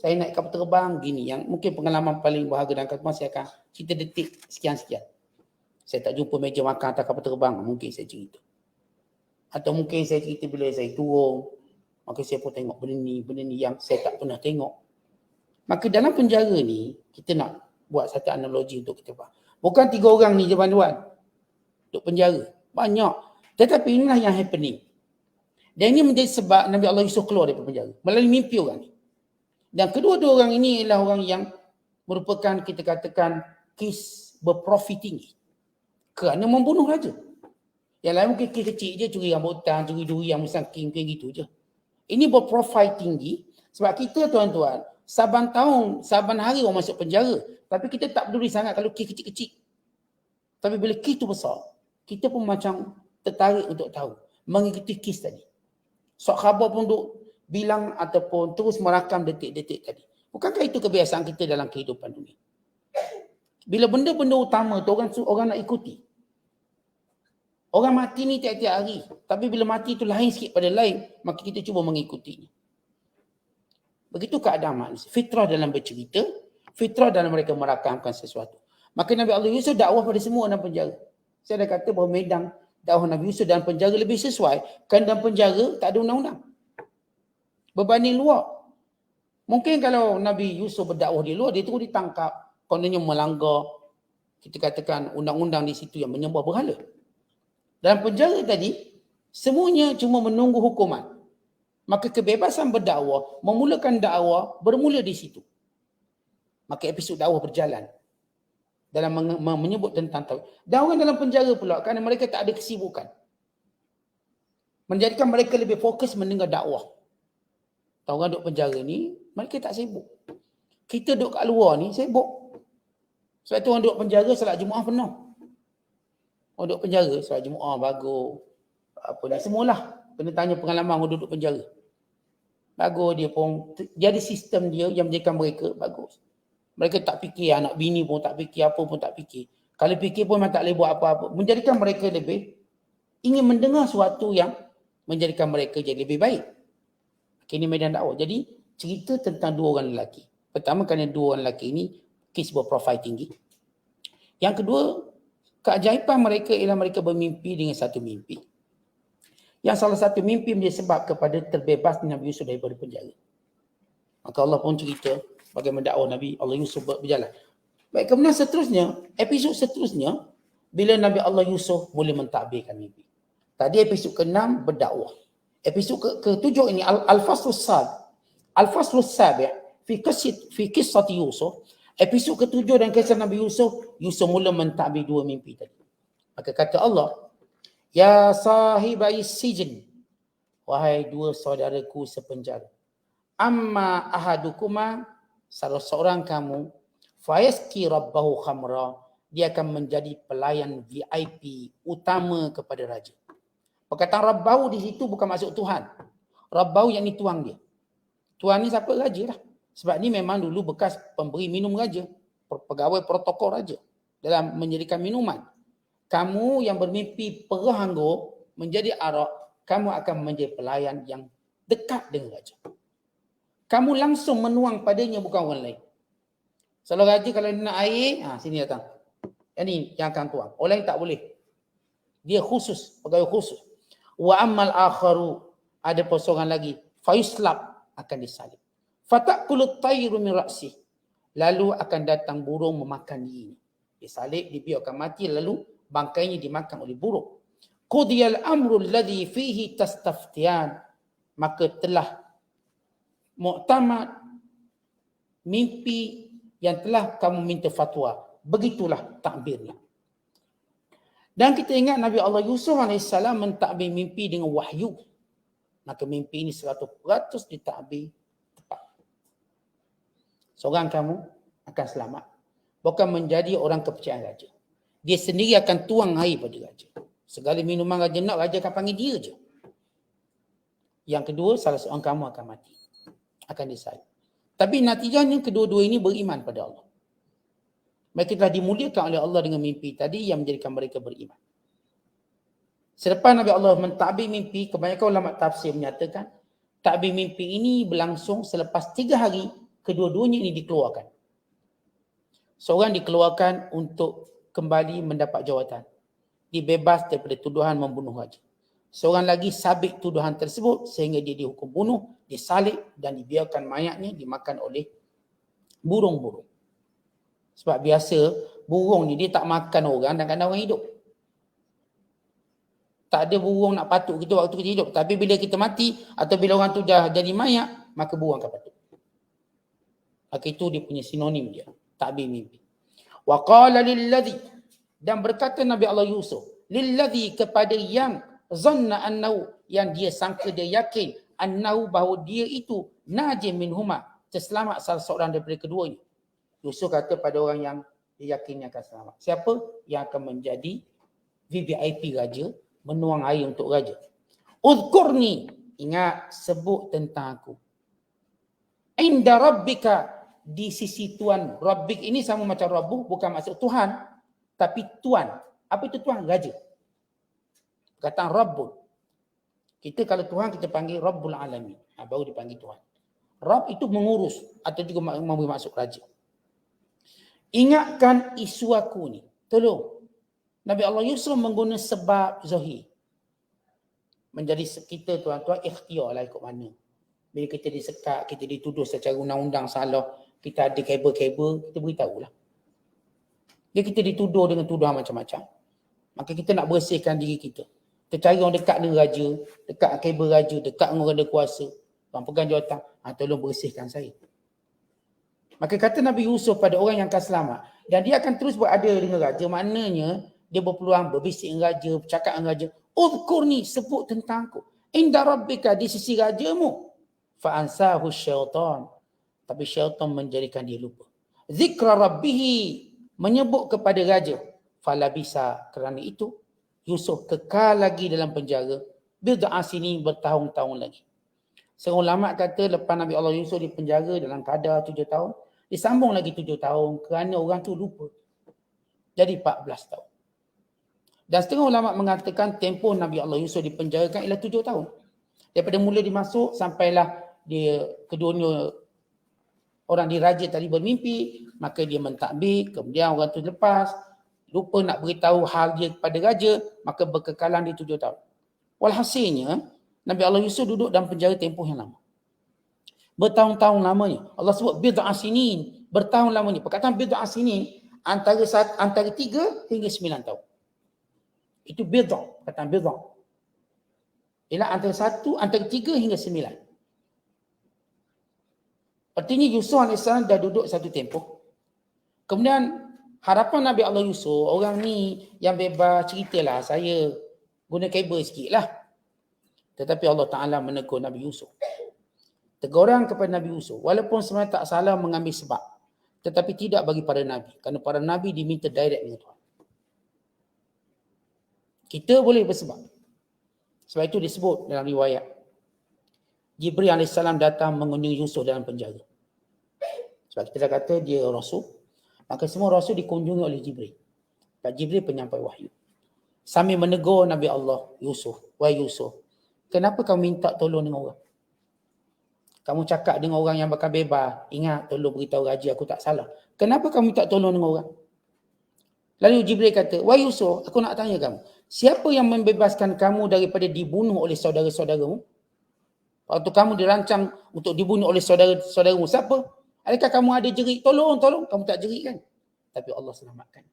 saya naik kapal terbang gini, yang mungkin pengalaman paling berharga dalam kapal, saya akan cerita detik sekian-sekian. Saya tak jumpa meja makan atas kapal terbang, mungkin saya cerita. Atau mungkin saya cerita bila saya turun, maka saya pun tengok benda ni yang saya tak pernah tengok. Maka dalam penjara ni, kita nak buat satu analogi untuk kita faham. Bukan 3 orang ni je bantuan duduk penjara. Banyak. Tetapi inilah yang happening. Dan ini menjadi sebab Nabi Allah Yusuf keluar dari penjara melalui mimpi orang ni. Dan kedua-dua orang ini ialah orang yang merupakan kita katakan kes berprofit tinggi. Kerana membunuh raja. Yang lain mungkin kes kecil je, curi rambutan, curi durian, musangking, kayak gitu je. Ini berprofit tinggi sebab kita tuan-tuan, saban tahun, saban hari orang masuk penjara. Tapi kita tak peduli sangat kalau kes kecil-kecil. Tapi bila kes tu besar, kita pun macam tertarik untuk tahu. Mengikuti kes tadi. Sok khabar pun duk bilang ataupun terus merakam detik-detik tadi. Bukankah itu kebiasaan kita dalam kehidupan dunia? Bila benda-benda utama tu orang nak ikuti. Orang mati ni tiap-tiap hari. Tapi bila mati tu lain sikit pada lain, maka kita cuba mengikutinya. Begitu keadaan manusia. Fitrah dalam bercerita, fitrah dalam mereka merakamkan sesuatu. Maka Nabi Allah Yusuf dakwah pada semua dalam penjara. Saya dah kata bahawa medan dakwah Nabi Yusuf dalam penjara lebih sesuai. Kerana dalam penjara tak ada undang-undang. Berbanding luar. Mungkin kalau Nabi Yusuf berdakwah di luar, dia terus ditangkap. Kononnya melanggar, kita katakan undang-undang di situ yang menyembah berhala. Dalam penjara tadi, semuanya cuma menunggu hukuman. Maka kebebasan berdakwah, memulakan dakwah bermula di situ. Maka episod dakwah berjalan. Dalam menyebut tentang tauhid. Dan orang dalam penjara pula kerana mereka tak ada kesibukan. Menjadikan mereka lebih fokus mendengar dakwah. Tahu orang duduk penjara ni, mereka tak sibuk. Kita duduk kat luar ni sibuk. Sebab tu orang duduk penjara salat Jumaat penuh. Orang duduk penjara salat Jumaat bagus. Semualah. Kena tanya pengalaman orang duduk penjara. Bagus dia pun. Dia ada sistem dia yang menjadikan mereka bagus. Mereka tak fikir anak bini pun tak fikir, apa pun tak fikir. Kalau fikir pun memang tak boleh buat apa-apa. Menjadikan mereka lebih ingin mendengar sesuatu yang menjadikan mereka jadi lebih baik. Ini medan dakwah. Jadi cerita tentang 2 orang lelaki. Pertama kerana 2 orang lelaki ini kes berprofil tinggi. Yang kedua, keajaiban mereka ialah mereka bermimpi dengan satu mimpi. Yang salah satu mimpi menjadi sebab kepada terbebas Nabi Yusuf daripada penjara. Maka Allah pun cerita bagaimana dakwah Nabi Allah Yusuf berjalan. Baik, kemudian seterusnya, episod seterusnya, bila Nabi Allah Yusuf boleh mentadbirkan mimpi. Tadi episod ke-6 berdakwah. Episod ke-7 ini Al-Faslus Sabi' fi qissati Yusuf. Episod ke-7 dan kisah Nabi Yusuf mula mentadbir 2 mimpi tadi. Maka kata Allah, ya sahibai sijin, wahai 2 saudaraku sepenjara. Amma ahadukuma, salah seorang kamu, fayaski rabbahu khamra, dia akan menjadi pelayan VIP utama kepada raja. Perkataan Rabbahu di situ bukan maksud Tuhan. Rabbahu yang ni tuang dia. Tuan ni siapa? Raja lah. Sebab ni memang dulu bekas pemberi minum raja, pegawai protokol raja dalam menyediakan minuman. Kamu yang bermimpi perah anggur menjadi arak, kamu akan menjadi pelayan yang dekat dengan raja. Kamu langsung menuang padanya, bukan orang lain. Kalau raja kalau dia nak air, sini datang. Yang ni yang akan tuang. Orang lain tak boleh. Dia khusus, pegawai khusus. Wa ammal akharu, ada seorang lagi, fayuslab, akan disalib. Fatakulut tayru min ra'si, lalu akan datang burung memakan dia. Disalib, dibiarkan mati, lalu bangkainya dimakan oleh burung. Qudiyal amru alladhi fihi tastaftiyan, maka telah muktamad mimpi yang telah kamu minta fatwa. Begitulah takbirnya. Dan kita ingat Nabi Allah Yusuf AS mentakbir mimpi dengan wahyu. Maka mimpi ini 100% ditakbir tepat. Seorang kamu akan selamat. Bukan menjadi orang kepercayaan raja. Dia sendiri akan tuang air pada raja. Segala minuman raja nak, raja akan panggil dia je. Yang kedua, salah seorang kamu akan mati. Akan disalib. Tapi natijahnya kedua-dua ini beriman pada Allah. Mereka telah dimuliakan oleh Allah dengan mimpi tadi yang menjadikan mereka beriman. Selepas Nabi Allah mentakbir mimpi, kebanyakan ulama tafsir menyatakan takbir mimpi ini berlangsung selepas 3 hari, kedua-duanya ini dikeluarkan. Seorang dikeluarkan untuk kembali mendapat jawatan. Dibebas daripada tuduhan membunuh raja. Seorang lagi sabit tuduhan tersebut sehingga dia dihukum bunuh, disalib dan dibiarkan mayatnya dimakan oleh burung-burung. Sebab biasa burung ni dia tak makan orang dan kadang orang hidup. Tak ada burung nak patuk kita waktu kita hidup. Tapi bila kita mati atau bila orang tu dah jadi mayat, maka burung akan patuk. Maka itu dia punya sinonim dia. Takbir mimpi. Wa qala lilladhi, dan berkata Nabi Allah Yusuf, lilladhi, kepada yang zanna annahu, yang dia sangka, dia yakin, annahu, bahawa dia itu najim minhuma, terselamat salah seorang daripada keduanya. Yusuf kata pada orang yang dia yakinnya akan selamat. Siapa? Yang akan menjadi VVIP raja, menuang air untuk raja. Udhkurni, ingat, sebut tentang aku. Inda rabbika, di sisi Tuhan. Rabbik ini sama macam Rabbu, bukan maksud Tuhan, tapi Tuan. Apa itu Tuhan? Raja. Perkataan Rabbun. Kita kalau Tuhan kita panggil Rabbul Alamin. Baru dipanggil Tuhan. Rabb itu mengurus atau juga memberi maksud raja. Ingatkan isu aku ni. Tolong. Nabi Allah Yusuf mengguna sebab zahir. Menjadi kita tuan-tuan ikhtiar lah ikut mana. Bila kita disekat, kita dituduh secara undang-undang salah, kita ada kabel-kabel, kita beritahulah. Dia kita dituduh dengan tuduhan macam-macam. Maka kita nak bersihkan diri kita. Kita cari orang dekat dengan raja, dekat kabel raja, dekat dengan orang ada kuasa. Orang pegang jawatan, tolong bersihkan saya. Maka kata Nabi Yusuf pada orang yang akan selamat. Dan dia akan terus berada dengan raja. Maknanya dia berpeluang berbisik dengan raja, bercakap dengan raja. Udhkurni, sebut tentang aku. Inda rabbika, di sisi rajamu. Fa'ansahu syaitan. Tapi syaitan menjadikan dia lupa. Zikra rabbihi, menyebut kepada raja. Falabisa, kerana itu Yusuf kekal lagi dalam penjara. Bid'a sini, bertahun-tahun lagi. Seorang ulama kata lepas Nabi Allah Yusuf di penjara dalam kadar 7 tahun, disambung lagi 7 tahun kerana orang tu lupa. Jadi 14 tahun. Dan setengah ulama mengatakan tempoh Nabi Allah Yusuf dipenjarakan ialah 7 tahun. Daripada mula dimasuk sampailah dia keduanya orang diraja tadi bermimpi, maka dia mentakbir, kemudian orang tu lepas, lupa nak beritahu hal dia kepada raja, maka berkekalan dia 7 tahun. Walhasilnya, Nabi Allah Yusuf duduk dalam penjara tempoh yang lama. Bertahun-tahun lamanya. Allah sebut bid'a sinin, bertahun lamanya. Perkataan bid'a sinin antara 3 hingga 9 tahun. Itu bid'a, perkataan bid'a. Ialah antara 3 hingga 9. Artinya Yusuf AS dah duduk satu tempoh. Kemudian harapan Nabi Allah Yusuf, orang ni yang bebas ceritalah, saya guna kabel sikit lah. Tetapi Allah Ta'ala menegur Nabi Yusuf. Teguran kepada Nabi Yusuf. Walaupun sebenarnya tak salah mengambil sebab. Tetapi tidak bagi para Nabi. Kerana para Nabi diminta direct dengan Tuhan. Kita boleh bersebab. Sebab itu disebut dalam riwayat. Jibril AS datang mengunjungi Yusuf dalam penjara. Sebab kita dah kata dia Rasul. Maka semua Rasul dikunjungi oleh Jibril. Pak Jibril penyampai wahyu. Sambil menegur Nabi Allah Yusuf. Wahai Yusuf, kenapa kau minta tolong dengan orang? Kamu cakap dengan orang yang bakal bebas. Ingat, tolong beritahu Raja aku tak salah. Kenapa kau minta tolong dengan orang? Lalu Jibril kata, wahai Yusuf, aku nak tanya kamu. Siapa yang membebaskan kamu daripada dibunuh oleh saudara-saudaramu? Waktu kamu dirancang untuk dibunuh oleh saudara-saudaramu, siapa? Adakah kamu ada jerit, tolong, tolong? Kamu tak jerit kan? Tapi Allah selamatkan.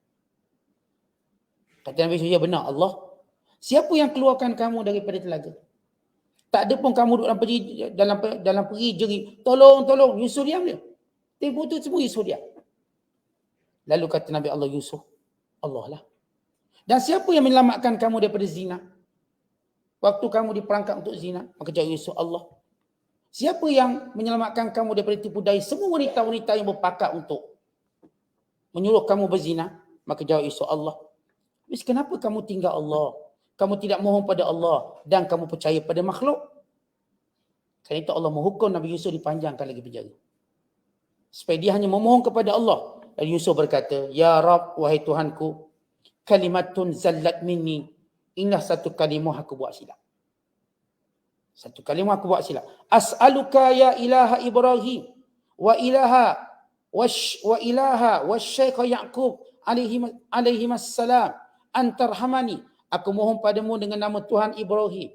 Kata Nabi Yusuf, ya benar Allah. Siapa yang keluarkan kamu daripada telaga? Tak ada pun kamu duduk dalam peri jerit, tolong, tolong. Yusuf diam dia. Tempoh tu semua Yusuf diam. Lalu kata Nabi Allah, Yusuf, Allah lah. Dan siapa yang menyelamatkan kamu daripada zina? Waktu kamu diperangkap untuk zina, maka jawab Yusuf, Allah. Siapa yang menyelamatkan kamu daripada tipu daya semua wanita-wanita yang berpakat untuk menyuruh kamu berzina? Maka jawab Yusuf, Allah. Habis kenapa kamu tinggal Allah? Kamu tidak mohon pada Allah dan kamu percaya pada makhluk? Kerana itu Allah menghukum Nabi Yusuf dipanjangkan lagi penjara. Supaya dia hanya memohon kepada Allah. Dan Yusuf berkata, Ya Rab, wahai Tuhanku, kalimatun zallat minni. Inilah satu kalimah aku buat silap. Satu kalimah aku buat silap. As'aluka ya ilaha Ibrahim wa ilaha wasyaikh Ya'qub alaihi assalam antarhamani. Aku mohon padamu dengan nama Tuhan Ibrahim,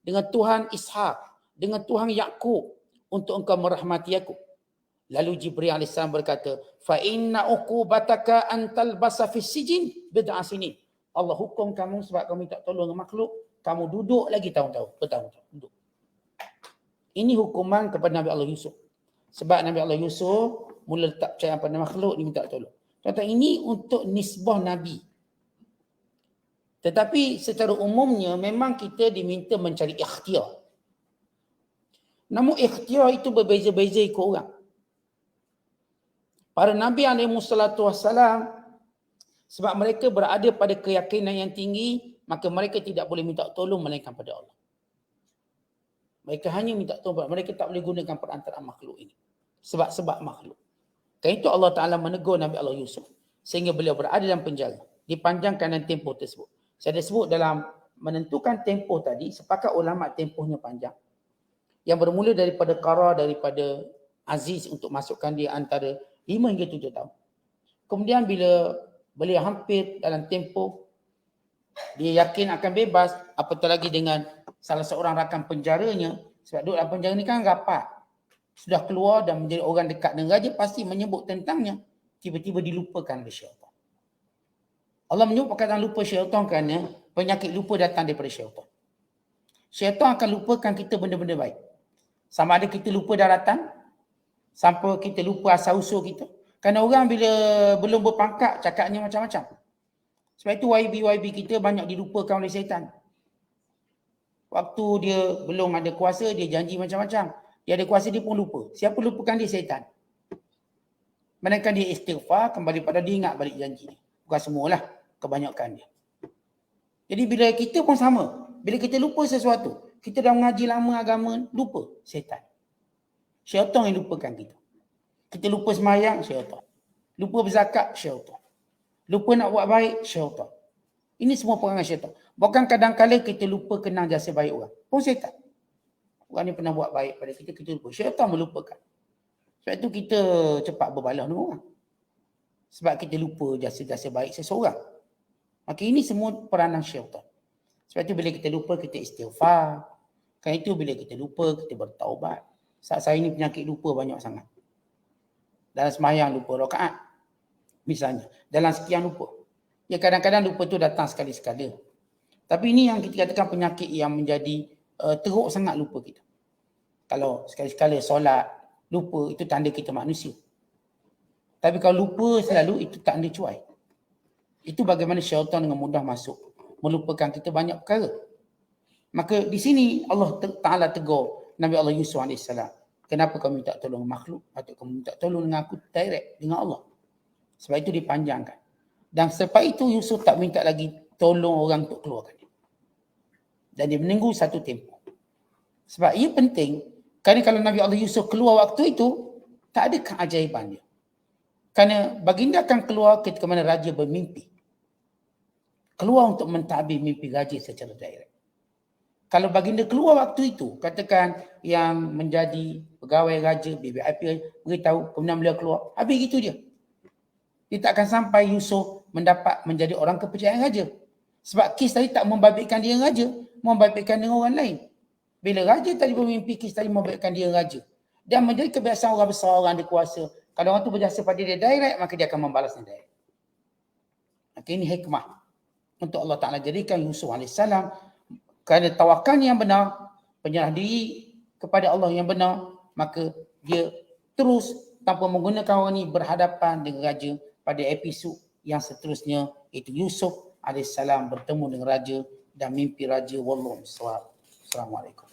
dengan Tuhan Ishak, dengan Tuhan Ya'qub untuk engkau merahmati aku. Lalu Jibril AS berkata, fa inna uqubataka an talbasa fis sijin bid'a sinin. Allah hukum kamu sebab kamu minta tolong dengan makhluk, kamu duduk lagi bertahun-tahun duduk. Ini hukuman kepada Nabi Allah Yusuf. Sebab Nabi Allah Yusuf mula tak percaya pada makhluk, dia minta tolong. Kata ini untuk nisbah Nabi. Tetapi secara umumnya memang kita diminta mencari ikhtiar. Namun ikhtiar itu berbeza-beza ikut orang. Para Nabi SAW, sebab mereka berada pada keyakinan yang tinggi, maka mereka tidak boleh minta tolong melainkan pada Allah. Mereka hanya minta tolong, mereka tak boleh gunakan perantaraan makhluk ini. Sebab makhluk. Kerana itu Allah Ta'ala menegur Nabi Allah Yusuf. Sehingga beliau berada dalam penjara. Dipanjangkan dan tempoh tersebut. Saya ada sebut dalam menentukan tempoh tadi, sepakat ulama tempohnya panjang. Yang bermula daripada qara, daripada aziz untuk masukkan dia antara 5 hingga 7 tahun. Kemudian bila beliau hampir dalam tempoh, dia yakin akan bebas, apatah lagi dengan salah seorang rakan penjaranya, sebab duduk dalam penjara ni kan rapat. Sudah keluar dan menjadi orang dekat dengan raja, pasti menyebut tentangnya. Tiba-tiba dilupakan oleh syaitan. Allah menyebut perkataan lupa syaitan kerana penyakit lupa datang daripada syaitan. Syaitan akan lupakan kita benda-benda baik. Sama ada kita lupa daratan, sampai kita lupa asal-usul kita. Kerana orang bila belum berpangkat, cakapnya macam-macam. Sebab itu YB kita banyak dilupakan oleh syaitan. Waktu dia belum ada kuasa, dia janji macam-macam. Dia ada kuasa, dia pun lupa. Siapa lupakan dia? Syaitan. Melainkan dia istighfar, kembali pada dia ingat balik janji dia. Bukan semualah, kebanyakan dia. Jadi bila kita pun sama. Bila kita lupa sesuatu, kita dah mengaji lama agama, lupa. Syaitan. Syaitan yang lupakan kita. Kita lupa semayang, syaitan. Lupa berzakat, syaitan. Lupa nak buat baik, syaitan. Ini semua perangai syaitan. Bahkan kadang-kadang kita lupa kenang jasa baik orang. Pun syaitan. Orang ni pernah buat baik pada kita, kita lupa. Syaitan melupakan. Sebab itu kita cepat berbalah dengan orang. Sebab kita lupa jasa-jasa baik seseorang. Maka ini semua peranan syaitan. Sebab itu bila kita lupa, kita istighfar. Kan itu bila kita lupa, kita bertaubat. Saat saya ni penyakit lupa banyak sangat. Dalam semayang lupa rakaat. Misalnya. Dalam sekian lupa. Ya kadang-kadang lupa tu datang sekali-sekala. Tapi ini yang kita katakan penyakit yang menjadi teruk sangat lupa kita. Kalau sekali-sekala solat, lupa, itu tanda kita manusia. Tapi kalau lupa selalu, itu tanda cuai. Itu bagaimana syaitan dengan mudah masuk. Melupakan kita banyak perkara. Maka di sini Allah Ta'ala tegur Nabi Allah Yusuf AS. Kenapa kamu minta tolong makhluk? Atau kamu minta tolong dengan aku direct, dengan Allah. Sebab itu dipanjangkan. Dan selepas itu Yusuf tak minta lagi tolong orang untuk keluarkan dia. Dan dia menunggu satu tempoh. Sebab ia penting. Kerana kalau Nabi Allah Yusuf keluar waktu itu, Tak ada keajaiban dia. Kerana baginda akan keluar ketika mana raja bermimpi. Keluar untuk mentadbir mimpi raja secara direct. Kalau baginda keluar waktu itu, katakan yang menjadi pegawai raja, BBIP beritahu, kemudian beliau keluar, habis gitu dia. Dia tak akan sampai Yusuf menjadi orang kepercayaan raja. Sebab kes tadi tak membabitkan dia raja, membabitkan dengan orang lain. Bila raja tadi bermimpi, kes tadi membabitkan dia raja. Dan menjadi kebiasaan orang besar, orang ada kuasa. Kalau orang tu berjasa pada dia direct, maka dia akan membalasnya direct. Maka ini hikmah untuk Allah Ta'ala jadikan Yusuf AS kerana tawakal yang benar, penyerah diri kepada Allah yang benar, maka dia terus tanpa menggunakan orang ini berhadapan dengan raja pada episod yang seterusnya, itu Yusuf AS bertemu dengan raja dan mimpi raja. Wallahu a'lam. Assalamualaikum.